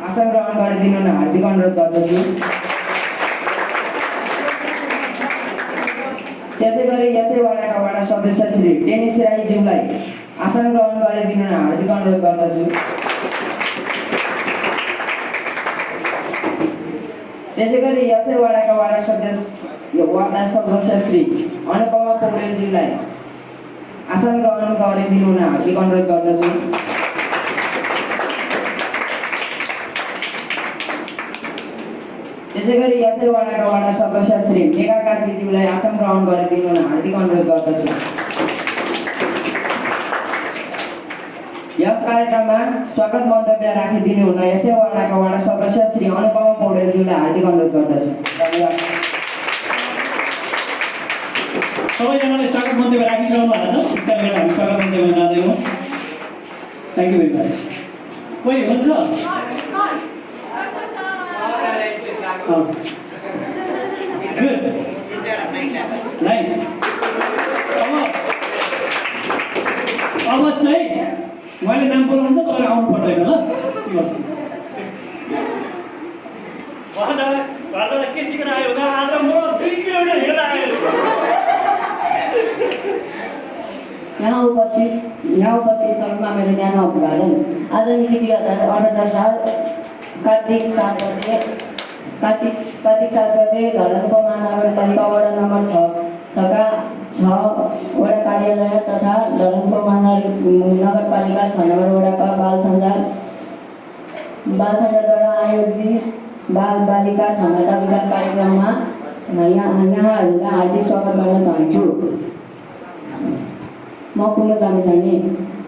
Speaker 8: आसन ग्रहण गरिदिनु हुन हार्दिक अनुरोध गर्दछु। त्यसै गरी यसै वडाका वडा सदस्य श्री डेनिस राईज्यूलाई आसन ग्रहण गरिदिनु हुन हार्दिक अनुरोध गर्दछु। त्यसै गरी यसै वडाका वडा सदस्य श्री अनुपमा पौडेलज्यूलाई आसन ग्रहण गरिदिनु हुन हार्दिक अनुरोध गर्दछु। त्यसै गरी यसै वडाका वडा सदस्य श्री मेघा कार्कीज्यूलाई आसन ग्रहण गरिदिनु हुन हार्दिक अनुरोध गर्दछु। यस कार्यक्रममा स्वागत मन्तव्य राखिदिनु हुन यसै वडाका वडा सदस्य श्री अनुपमा पौडेलज्यूलाई हार्दिक अनुरोध गर्दछु। धन्यवाद।
Speaker 1: सबैजनाले स्वागत मन्तव्य राखिसक्नु भएको छ। त्यसका लागि हामी स्वागत मन्तव्य जाँदैनौँ। Thank you very much. कोही हुन्छ? Good, nice. अब चाहिँ मैले नाम बोलाउँछ, तपाईँले आउनु पर्दैन ल। के गर्छु घरबाट के सिकेर आयो भने आज म 2 किलोमिटर हिँडेर आयो।
Speaker 9: यहाँ उपस्थित सबैमा मेरो न्यानो अभिवादन। आज मिति 2078 साल कार्तिक 7 गते धरान उपमहानगरपालिका वडा नम्बर 6 वडा कार्यालय तथा धरान उपमहानगरपालिका 6 नम्बर वडाका बाल सञ्जालद्वारा आयोजित बाल बालिका क्षमता विकास कार्यक्रममा यहाँहरूलाई हार्दिक स्वागत गर्न चाहन्छु। म कुमुद लामिछाने।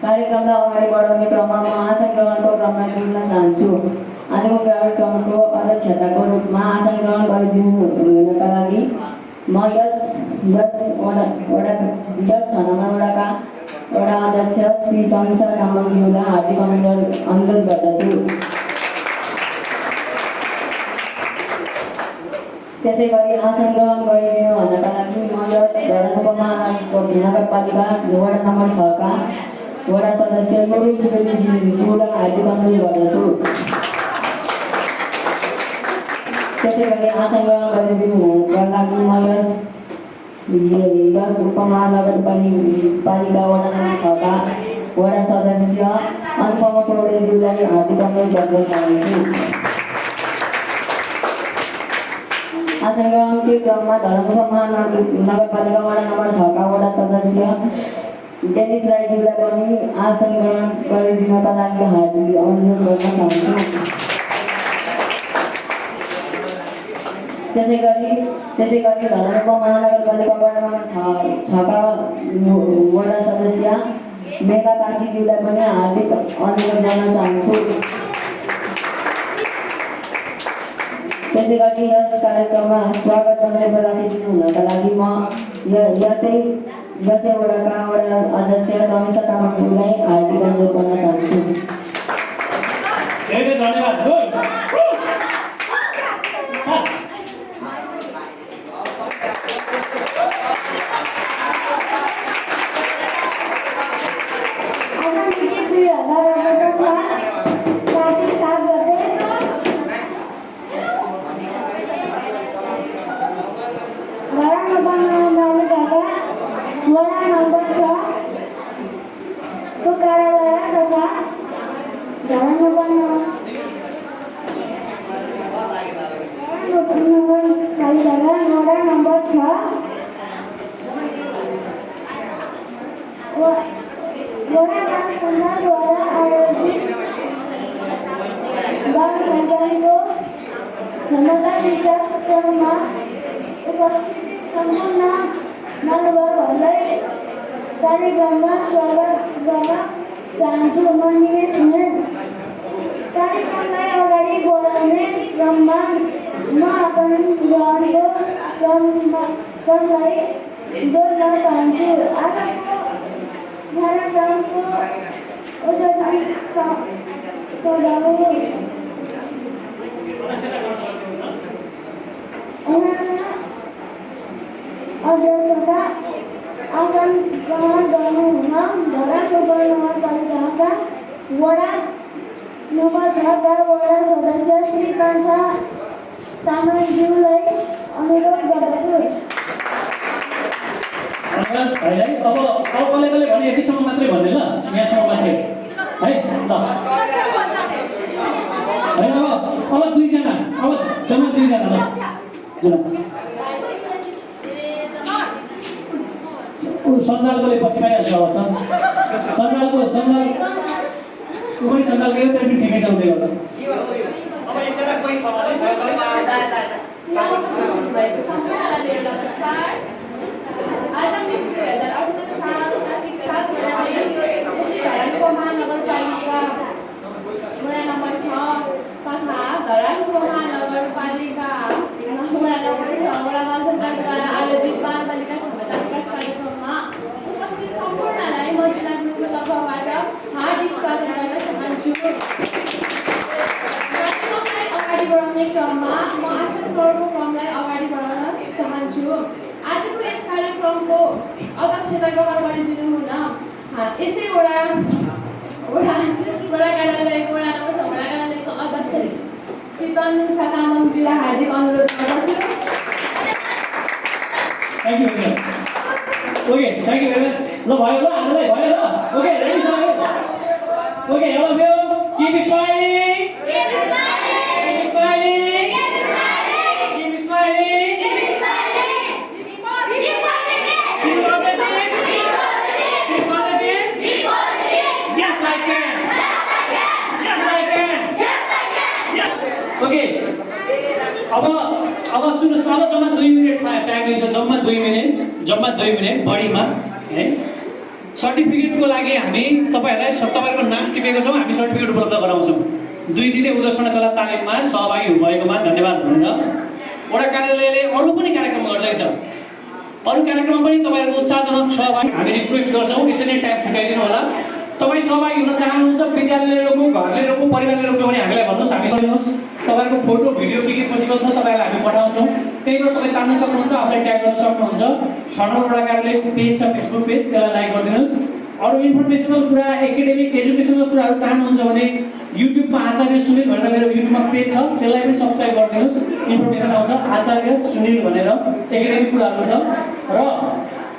Speaker 9: कार्यक्रमलाई अगाडि बढाउने क्रममा म आसन ग्रहणको क्रममा जोड्न चाहन्छु। आजको कार्यक्रमको अध्यक्षताको रूपमा आसन ग्रहण गरिदिनु हुनका लागि म यस 6 नम्बर वडाका वडा अध्यक्ष श्री तरुणसा तामाङज्यूलाई हार्दिक अनुरोध गर्दछु। त्यसै गरी आसन ग्रहण गरिदिनु भन्नका लागि म यस धरान उपमहानगरपालिका वडा नम्बर 6 का वडा सदस्य युबिन सुवेदीज्यूलाई हार्दिक अनुरोध गर्दछु। त्यसै गरी आसन ग्रहण गरिदिनु हुनका लागि म यस उपमहानगरपालिका वडा नम्बर 6 का वडा सदस्य अनुपमा पौडेलज्यूलाई हार्दिक अनुरोध गर्न चाहन्छु। आसन ग्रहणकै क्रममा धरान उपमहानगरपालिका वडा नम्बर 6 का वडा सदस्य डेनिस राईज्यूलाई पनि आसन ग्रहण गरिदिनका लागि हार्दिक अनुरोध गर्न चाहन्छु। त्यसै गरी धरान उपमहानगरपालिका वडा नम्बर 6 का वडा सदस्य मेघा कार्कीज्यूलाई पनि हार्दिक अनुरोध गर्न चाहन्छु। त्यसै गरी यस कार्यक्रममा स्वागत मन्तव्य राखिदिनु हुनका लागि म यसै वडाका वडा अध्यक्ष तरुणसा तामाङज्यूलाई हार्दिक अनुरोध गर्न चाहन्छु।
Speaker 1: धेरै धन्यवाद।
Speaker 6: वडा नम्बर 6 को कार्यालय सम्पूर्ण महानुभावहरूलाई कार्यक्रममा स्वागत गर्न चाहन्छु। म निमेष हुमेन। कार्यक्रमलाई अगाडि बढाउने क्रममा म आसन ग्रहणको क्रमलाई जोड्न चाहन्छु। आजको कार्यक्रमको उद्घाटन अध्यक्षता आसन ग्रहण गर्नुहुन धरान उपमहानगरपालिकाका वडा नम्बर 10 का वडा सदस्य श्री कान्छा तामाङज्यूलाई अनुरोध गर्दछु।
Speaker 1: भाइलाई अब कसले भने यतिसम्म मात्रै भन्ने ल, यहाँसम्म मात्रै है ल। है अब दुईजना, अब जम्मा दुईजना ल जुन सञ्जालकोले पछि पाइहाल्छ। अब सञ्जालको गयो त्यो पनि ठिकै छ हुँदै गर्छ। अब एकजना कोही छ भने
Speaker 2: आज मी 2018 साल कार्तिक 7 गते धरान उपमहानगरपालिका वडा नम्बर 6 तथा धरान उपमहानगरपालिका वडा नम्बर 6 वडा सञ्चालकद्वारा आयोजित बालबालिका क्षमता विकास कार्यक्रममा उपस्थित सम्पूर्णलाई म जिल्ला गुरुको तर्फबाट हार्दिक स्वागत गर्न चाहन्छु। कार्यक्रमलाई अगाडि बढाउने क्रममा म आसन ग्रहणको क्रमलाई अगाडि बढाउन चाहन्छु। आजको यस कार्यक्रमको अध्यक्षता ग्रहण गरिदिनु हुन यसै वडा कार्यालयको वडा नम्बर 6 वडा कार्यालयको अध्यक्ष श्री तन्सा तामाङज्यूलाई हार्दिक अनुरोध गर्दछु।
Speaker 1: Thank you very much. Okay thank you very much. ल भयो ल, हामीलाई भयो ल। ओके रेडी छ। ओके हेलो ब्यो, keep smiling, keep smiling, keep smiling, keep smiling, keep smiling, keep positive, keep positive, yes I can, yes I can, yes। Okay अब सुन्नुहोस् न, अब जम्मा 2 मिनेट टाइम लिन्छ, जम्मा 2 मिनेट बढीमा है। सर्टिफिकेटको लागि हामी तपाईँहरूको नाम टिपेको छौँ, हामी सर्टिफिकेट उपलब्ध गराउँछौँ। 2 दिने उद्घोषणा कला तालिममा सहभागी हुनुभएकोमा धन्यवाद भनेर वडा कार्यालयले अरू पनि कार्यक्रम गर्दैछ। अरू कार्यक्रम पनि तपाईँहरूको उत्साहजनक सहभागी हामी रिक्वेस्ट गर्छौँ, यसरी नै टाइम छुट्याइदिनु होला। तपाईँ सहभागी हुन चाहनुहुन्छ, विद्यालयले रोक्नु, घरले रोक्नु, परिवारले रोक्नु भने हामीलाई भन्नुहोस्, हामी गरिदिनुहोस्। तपाईँहरूको फोटो भिडियो के पोसिबल छ तपाईँलाई हामी पठाउँछौँ। त्यहीबाट तपाईँ तान्न सक्नुहुन्छ, आफूलाई ट्याग गर्न सक्नुहुन्छ। 6 नम्बर वडा कार्यालयको पेज छ, फेसबुक पेज, त्यसलाई लाइक गरिदिनुहोस्। अरू इन्फर्मेसनल कुरा, एकाडेमिक एजुकेसनल कुराहरू चाहनुहुन्छ भने युट्युबमा आचार्य सुनिल भनेर मेरो युट्युबमा पेज छ, त्यसलाई पनि सब्सक्राइब गरिदिनुहोस्। इन्फर्मेसन आउँछ आचार्य सुनिल भनेर, एकाडेमिक कुराहरू छ। र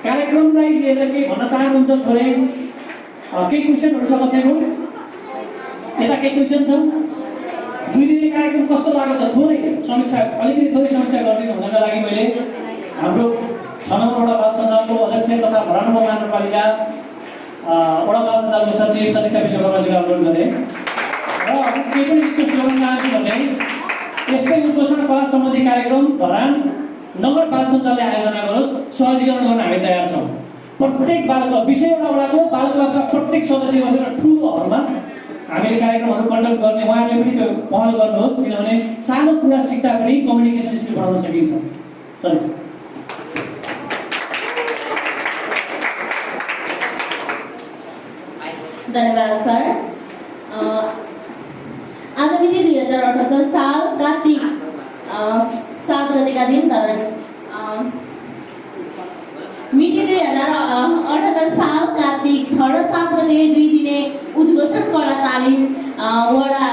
Speaker 1: कार्यक्रमलाई लिएर केही भन्न चाहनुहुन्छ थोरै? केही क्वेसनहरू छ कसैको? यता केही क्वेसन छ? 2 दिने कार्यक्रम कस्तो लाग्यो त? अलिकति थोरै समीक्षा गरिदिनु हुनका लागि मैले हाम्रो 6 नम्बर वडा बाल सञ्जालको अध्यक्ष तथा धरान उपमहानगरपालिका वडा बाल सञ्जालको सचिव समीक्षा विश्वकर्माजीलाई अनुरोध गरेँ। र केही पनि रिक्वेस्ट गर्न चाहन्छु भने यस्तै उद्घोषणा कला सम्बन्धी कार्यक्रम धरान नगर बाल सञ्जालले आयोजना गरोस्, सहजीकरण गर्न हामी तयार छौँ। प्रत्येक बालक्लब 20वटा वडाको बालक्लबका प्रत्येक सदस्य बसेर ठुलो हलमा हामीले कार्यक्रमहरू कन्डक्ट गर्ने, उहाँहरूले पनि त्यो पहल गर्नुहोस्, किनभने सानो कुरा सिक्दा पनि कम्युनिकेसन स्किल बढाउन सकिन्छ। सरी
Speaker 5: धन्यवाद सर। आज मिति 2078 साल कार्तिक 7 गतेका दिन धरान मिति 2078 साल कार्तिक 6 र 7 गते 2 दिने उद्घोषण कला तालिम वडा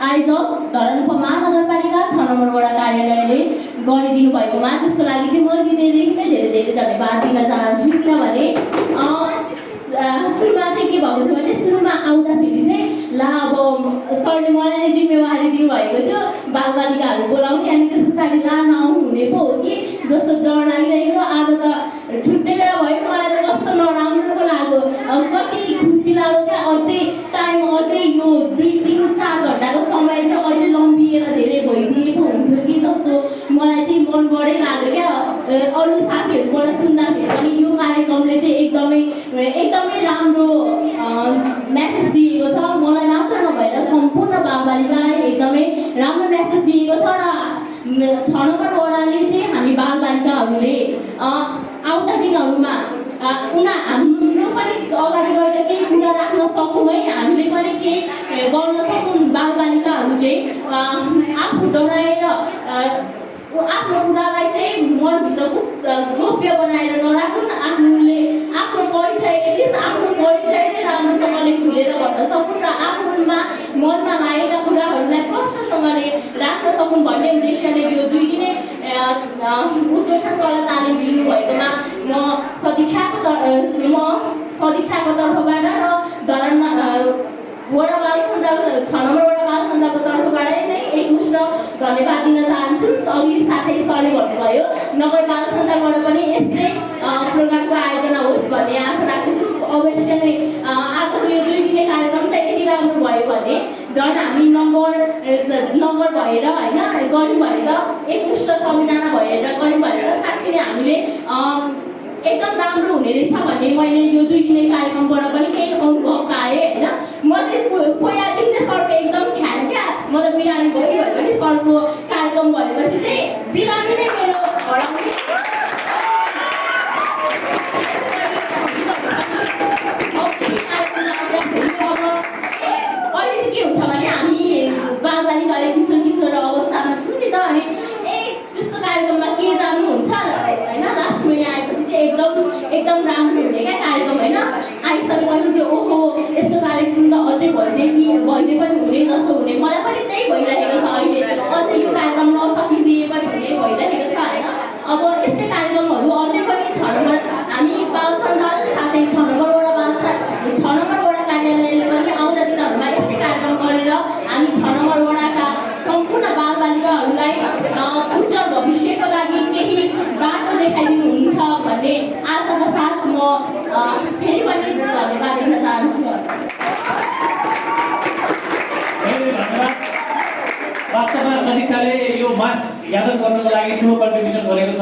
Speaker 5: आयोजक धरान उपमहानगरपालिका 6 नम्बर वडा कार्यालयले गरिदिनु भएकोमा त्यसको लागि चाहिँ म हृदयदेखि नै धेरै धन्यवाद दिन चाहन्छु। किनभने सुरुमा चाहिँ के भएको थियो भने सुरुमा आउँदाखेरि चाहिँ ला अब सरले मलाई नै जिम्मेवारी दिनुभएको थियो बालबालिकाहरू बोलाउने, अनि त्यस पछाडि ला नआउनुहुने पो हो कि जस्तो डर लागिरहेको। आज त छुट्टै बेला भयो, मलाई त कस्तो नराम्रो पो लाग्यो, कति खुसी लाग्यो क्या। अझै टाइम अझै यो 2-3-4 घन्टाको समय चाहिँ अझै लम्बिएर धेरै भइदिएको हुन्थ्यो कि जस्तो मलाई चाहिँ मनबाटै लाग्यो क्या। अरू साथी
Speaker 2: साथीहरूबाट सुन्दाखेरि पनि यो कार्यक्रमले चाहिँ एकदमै राम्रो मेसेज दिएको छ। मलाई मात्र नभएर सम्पूर्ण बालबालिकालाई एकदमै राम्रो मेसेज दिएको छ र 6 नम्बर वडाले चाहिँ हामी बालबालिकाहरूले आउँदा दिनहरूमा हाम्रो पनि अगाडि गएर केही कुरा राख्न सकौँ है, हामीले पनि केही गर्न सकौँ। बालबालिकाहरू चाहिँ आफू डराएर आफ्नो कुरालाई चाहिँ मनभित्र गोप्य बनाएर नराखौँ। आफ्नो परिचय एटलिस्ट आफ्नो परिचय चाहिँ राम्रोसँगले खुलेर भन्न सकौँ र आफ्नोमा मनमा लागेका कुराहरूलाई प्रष्टसँगले राख्न सकौँ भन्ने उद्देश्यले यो 2 दिने उद्घोषणकला तालिम लिनुभएकोमा म सदिच्छाको तर्फबाट र धरानमा वडा बाल सञ्जाल 6 नम्बर वडा बाल सञ्जालको तर्फबाट नै एकमुष्ट धन्यवाद दिन चाहन्छु। अघि साथै सरले भन्नुभयो नगर बाल सञ्जालबाट पनि यस्तै प्रोग्रामको आयोजना होस् भन्ने आशा राख्दछु। अवश्य नै आजको यो 2 दिने कार्यक्रम त यति राम्रो भयो भने झन् हामी नगर भएर होइन गऱ्यौँ भने त एकमुष्ट सबैजना भएर गऱ्यौँ भने त साँच्चै नै हामीले एकदम राम्रो हुने रहेछ भन्ने मैले यो 2 दिने कार्यक्रमबाट पनि केही अनुभव पाएँ होइन। म चाहिँ पहिलादेखि नै सरको एकदम ख्याल क्या, म त बिरामी भयो भने सरको कार्यक्रम भनेपछि चाहिँ बिरामी नै मेरो हराउने। अहिले चाहिँ के हुन्छ भने हामी बालबालिकाले किशोर अवस्थामा छौँ नि त, अनि त्यस्तो कार्यक्रममा के जानुहुन्छ होइन। लास्ट महिना आएपछि चाहिँ एकदम राम्रो हुने क्या कार्यक्रम होइन। आइसकेपछि चाहिँ ओहो यस्तो कार्यक्रम त अझै भइदिए पनि हुने जस्तो हुने, मलाई पनि त्यही भइरहेको छ अहिले। अझै यो कार्यक्रम नसकिदिए पनि हुने भइरहेको छ होइन। अब यस्तै कार्यक्रमहरू अझै पनि 6 नम्बर हामी बाल सञ्जाल साथै 6 नम्बर वडा कार्यालयले पनि आउँदा दिनहरूमा यस्तै कार्यक्रम गरेर हामी 6 नम्बर वडाका सम्पूर्ण बालबालिकाहरूलाई उज्जवल भविष्यको लागि केही बाटो देखाइदिनुहुन्छ भन्ने आशाका साथ म फेरि पनि धन्यवाद दिन चाहन्छु।
Speaker 1: धन्यवाद। वास्तवमा सदिक्षाले यो मास ग्यादर गर्नको लागि ठुलो कन्ट्रिब्युसन गरेको छ।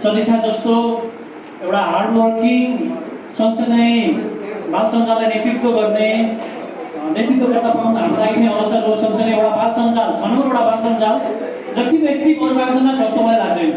Speaker 1: सदिक्षा जस्तो एउटा हार्डवर्किङ सँगसँगै बाल सञ्जाललाई नेतृत्व गर्दा पाउनु हाम्रो लागि नै अवसर हो। सँगसँगै एउटा बाल सञ्जाल 6 नम्बर वडा बाल सञ्जाल जति व्यक्ति अरू बाल सञ्जाल छ जस्तो मलाई लाग्दैन।